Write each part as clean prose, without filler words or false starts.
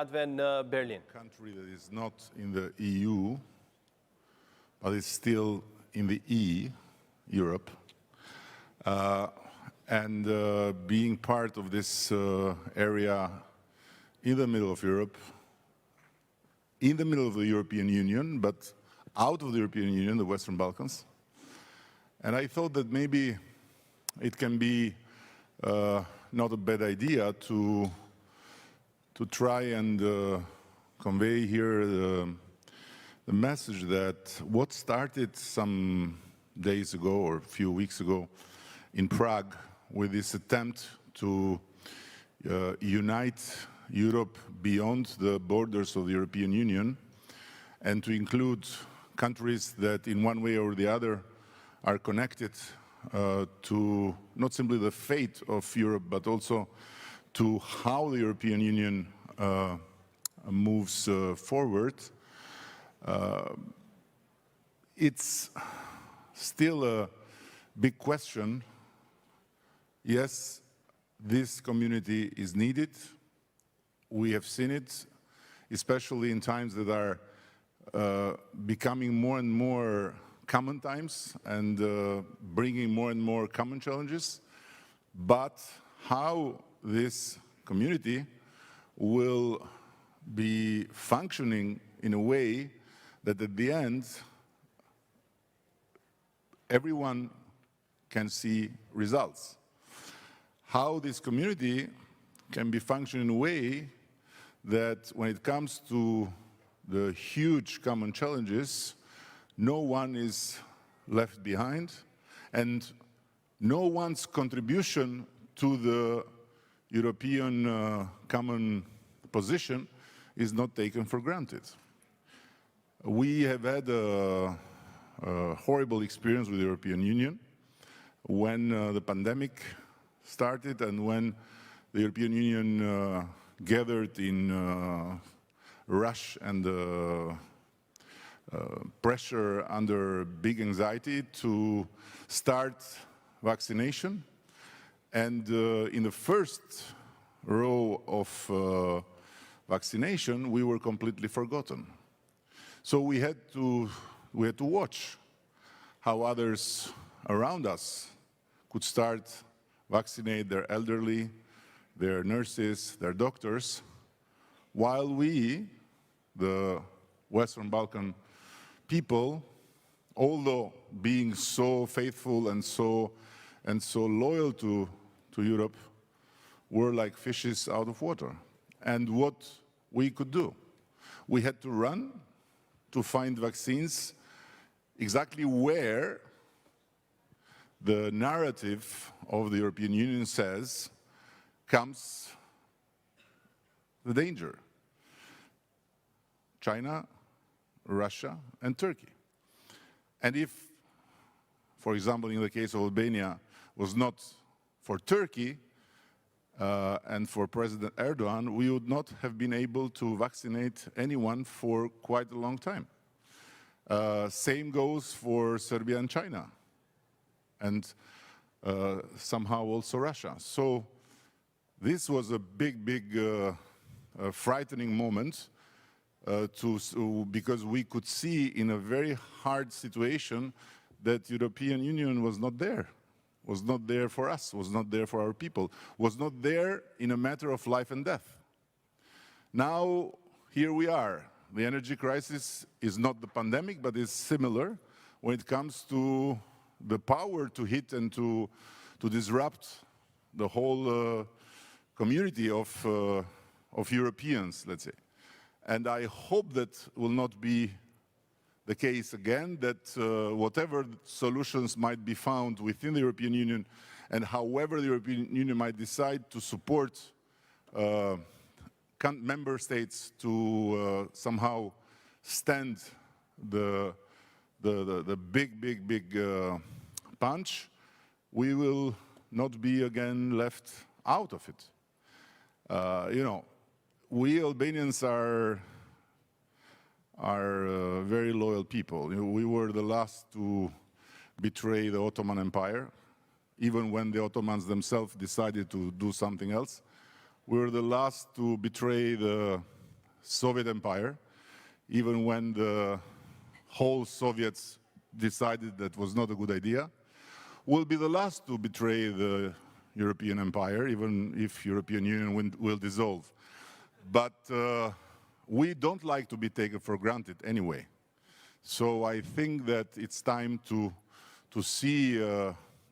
Demokratëve në Berlin. Country that is not in the EU, but is still in the Europe, and being part of this area in the middle of Europe, in the middle of the European Union, but out of the European Union, the Western Balkans. And I thought that maybe it can be not a bad idea to try and convey here the message that what started some days ago or a few weeks ago in Prague with this attempt to unite Europe beyond the borders of the European Union and to include countries that in one way or the other are connected to not simply the fate of Europe, but also to how the European Union moves forward. It's still a big question. Yes, this community is needed. We have seen it, especially in times that are becoming more and more common times and bringing more and more common challenges. But how this community will be functioning in a way that at the end everyone can see results. How this community can be functioning in a way that when it comes to the huge common challenges, no one is left behind and no one's contribution to the European common position is not taken for granted. We have had a horrible experience with the European Union when the pandemic started and when the European Union gathered in rush and pressure under big anxiety to start vaccination. And in the first row of vaccination, we were completely forgotten. So we had to watch how others around us could start vaccinate their elderly, their nurses, their doctors, while we, the Western Balkan people, although being so faithful and so loyal to Europe, were like fishes out of water. And what we could do, we had to run to find vaccines exactly where the narrative of the European Union says comes the danger. China, Russia, and Turkey. And if, for example, in the case of Albania, was not for Turkey and for President Erdogan, we would not have been able to vaccinate anyone for quite a long time. Same goes for Serbia and China, and somehow also Russia. So this was a big, frightening moment because we could see in a very hard situation that European Union was not there for us, was not there for our people, was not there in a matter of life and death. Now, here we are. The energy crisis is not the pandemic, but is similar when it comes to the power to hit and to disrupt the whole community of Europeans, let's say. And I hope that will not be the case again, that whatever solutions might be found within the European Union and however the European Union might decide to support member states to somehow stand the big punch, we will not be again left out of it. We Albanians are very loyal people. We were the last to betray the Ottoman Empire, even when the Ottomans themselves decided to do something else. We were the last to betray the Soviet Empire, even when the whole Soviets decided that was not a good idea, will be the last to betray the European Empire, even if European Union will dissolve. But we don't like to be taken for granted anyway. So I think that it's time to see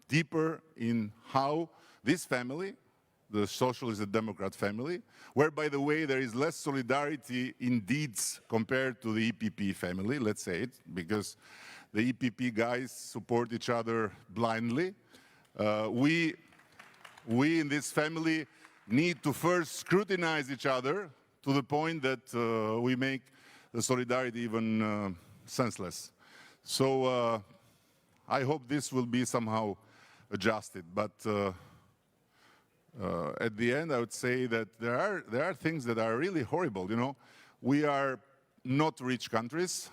deeper in how this family, the Socialist and Democrat family, where, by the way, there is less solidarity in deeds compared to the EPP family, let's say it, because the EPP guys support each other blindly. We in this family need to first scrutinize each other to the point that we make the solidarity even senseless. So I hope this will be somehow adjusted. But at the end, I would say that there are things that are really horrible. You know, we are not rich countries,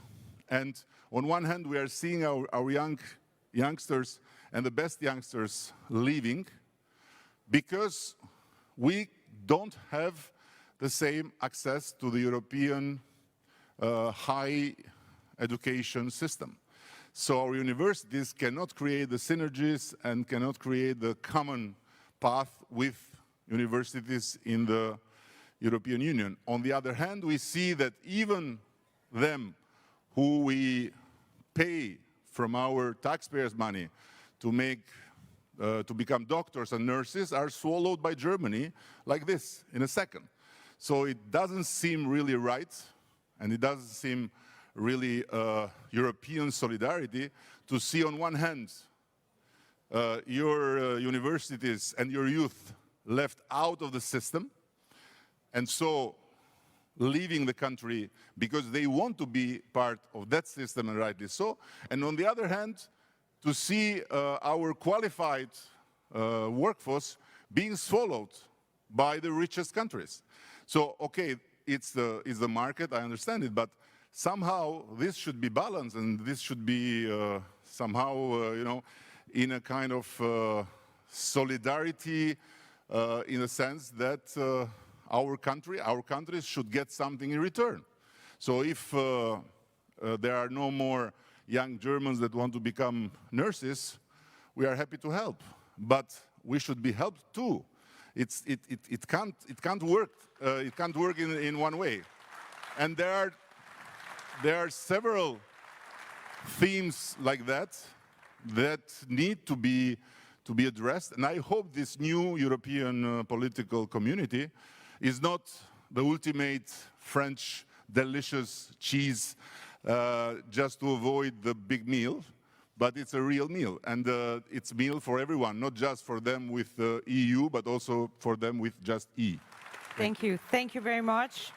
and on one hand, we are seeing our youngsters and the best youngsters leaving because we don't have the same access to the European high education system. So our universities cannot create the synergies and cannot create the common path with universities in the European Union. On the other hand, we see that even them who we pay from our taxpayers' money to become doctors and nurses are swallowed by Germany like this in a second. So it doesn't seem really right, and it doesn't seem really European solidarity to see on one hand your universities and your youth left out of the system, and so leaving the country because they want to be part of that system, and rightly so. And on the other hand, to see our qualified workforce being swallowed by the richest countries. So, okay, it's the market, I understand it, but somehow this should be balanced, and this should be somehow, you know, in a kind of solidarity in a sense that our countries should get something in return. So if there are no more young Germans that want to become nurses, we are happy to help. But we should be helped too. It can't work. It can't work in one way. And there are several themes like that that need to be addressed. And I hope this new European political community is not the ultimate French delicious cheese just to avoid the big meal, but it's a real meal. And it's a meal for everyone, not just for them with EU, but also for them with just E. Thank you. Thank you very much.